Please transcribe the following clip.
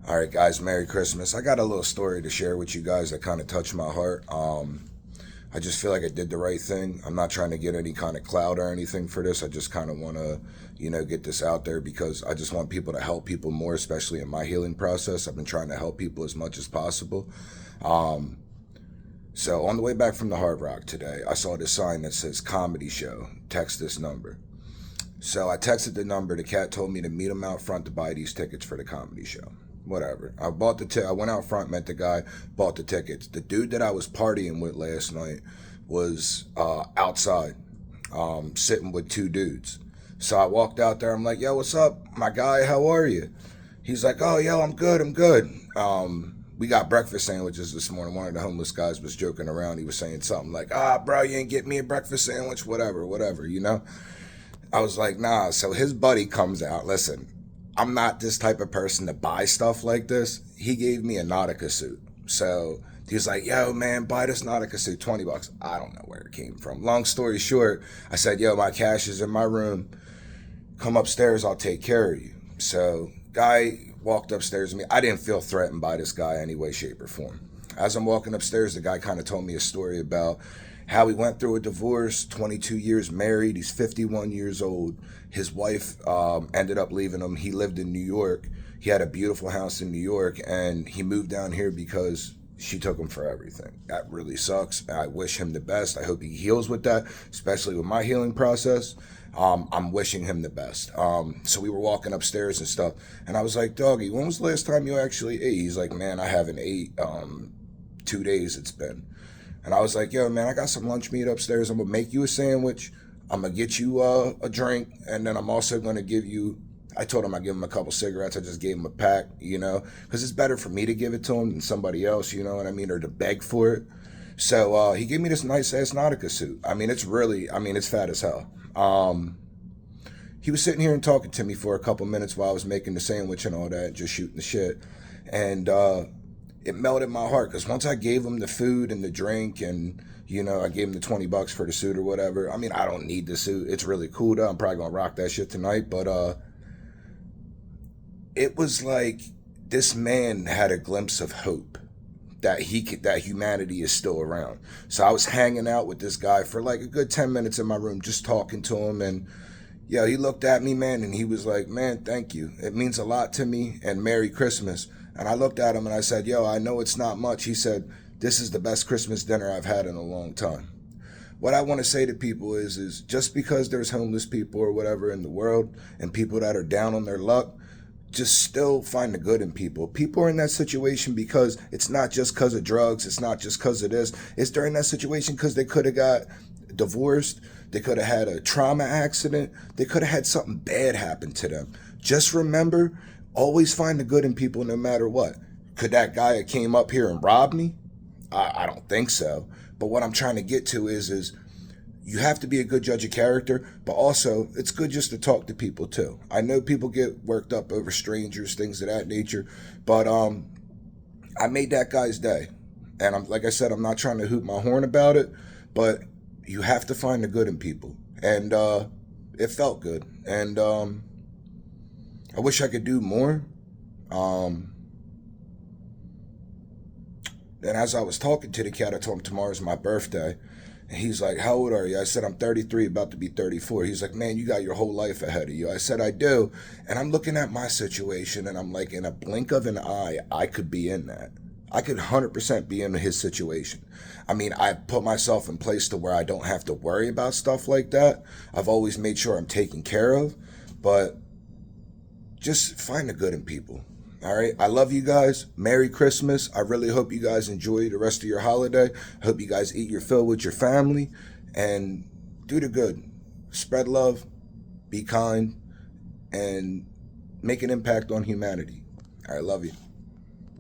All right, guys, Merry Christmas. I got a little story to share with you guys that kind of touched my heart. I just feel like I did the right thing. I'm not trying to get any kind of clout or anything for this. I just kind of want to, get this out there because I just want people to help people more, especially in my healing process. I've been trying to help people as much as possible. Um, so on the way back from the Hard Rock today, I saw this sign that says comedy show. Text this number. So I texted the number. The cat told me to meet him out front to buy these tickets for the comedy show. Whatever. I went out front, met the guy, bought the tickets. The dude that I was partying with last night was outside, sitting with two dudes. So I walked out there. I'm like, "Yo, what's up, my guy? How are you?" He's like, "Oh, yo, I'm good. I'm good." We got breakfast sandwiches this morning. One of the homeless guys was joking around. He was saying something like, bro, you ain't get me a breakfast sandwich, whatever, whatever. I was like, nah. So his buddy comes out. Listen, I'm not this type of person to buy stuff like this. He gave me a Nautica suit. So he was like, yo, man, buy this Nautica suit, $20. I don't know where it came from. Long story short, I said, yo, my cash is in my room. Come upstairs, I'll take care of you. So guy walked upstairs to me. I didn't feel threatened by this guy any way, shape, or form. As I'm walking upstairs, the guy kind of told me a story about how he went through a divorce, 22 years married. He's 51 years old. His wife ended up leaving him. He lived in New York. He had a beautiful house in New York, and he moved down here because she took him for everything. That really sucks. I wish him the best. I hope he heals with that, especially with my healing process. I'm wishing him the best. So we were walking upstairs and stuff, and I was like, Doggy, when was the last time you actually ate? He's like, man, I haven't ate. 2 days it's been. And I was like, yo, man, I got some lunch meat upstairs. I'm going to make you a sandwich. I'm going to get you a drink. And then I'm also going to give you, I told him I'd give him a couple cigarettes. I just gave him a pack, because it's better for me to give it to him than somebody else, you know what I mean, or to beg for it. So he gave me this nice ass Nautica suit. It's fat as hell. He was sitting here and talking to me for a couple minutes while I was making the sandwich and all that, just shooting the shit. And it melted my heart because once I gave him the food and the drink and I gave him the $20 for the suit or whatever. I don't need the suit. It's really cool though. I'm probably gonna rock that shit tonight. But it was like this man had a glimpse of hope that humanity is still around. So I was hanging out with this guy for like a good 10 minutes in my room, just talking to him. And yeah, he looked at me, man, and he was like, man, thank you. It means a lot to me, and Merry Christmas. And I looked at him and I said, yo, I know it's not much. He said, this is the best Christmas dinner I've had in a long time. What I want to say to people is just because there's homeless people or whatever in the world and people that are down on their luck, just still find the good in people. People are in that situation because it's not just because of drugs. It's not just because of this. It's during that situation because they could have got divorced. They could have had a trauma accident. They could have had something bad happen to them. Just remember, always find the good in people no matter what. Could that guy that came up here and robbed me? I don't think so. But what I'm trying to get to is you have to be a good judge of character, but also it's good just to talk to people too. I know people get worked up over strangers, things of that nature, but I made that guy's day. And like I said, I'm not trying to hoot my horn about it, but you have to find the good in people. And it felt good. And I wish I could do more. And as I was talking to the cat, I told him tomorrow's my birthday. And he's like, how old are you? I said, I'm 33, about to be 34. He's like, man, you got your whole life ahead of you. I said, I do. And I'm looking at my situation and I'm like, in a blink of an eye, I could be in that. I could 100% be in his situation. I put myself in place to where I don't have to worry about stuff like that. I've always made sure I'm taken care of, but just find the good in people. All right. I love you guys. Merry Christmas. I really hope you guys enjoy the rest of your holiday. I hope you guys eat your fill with your family and do the good. Spread love, be kind, and make an impact on humanity. All right. Love you.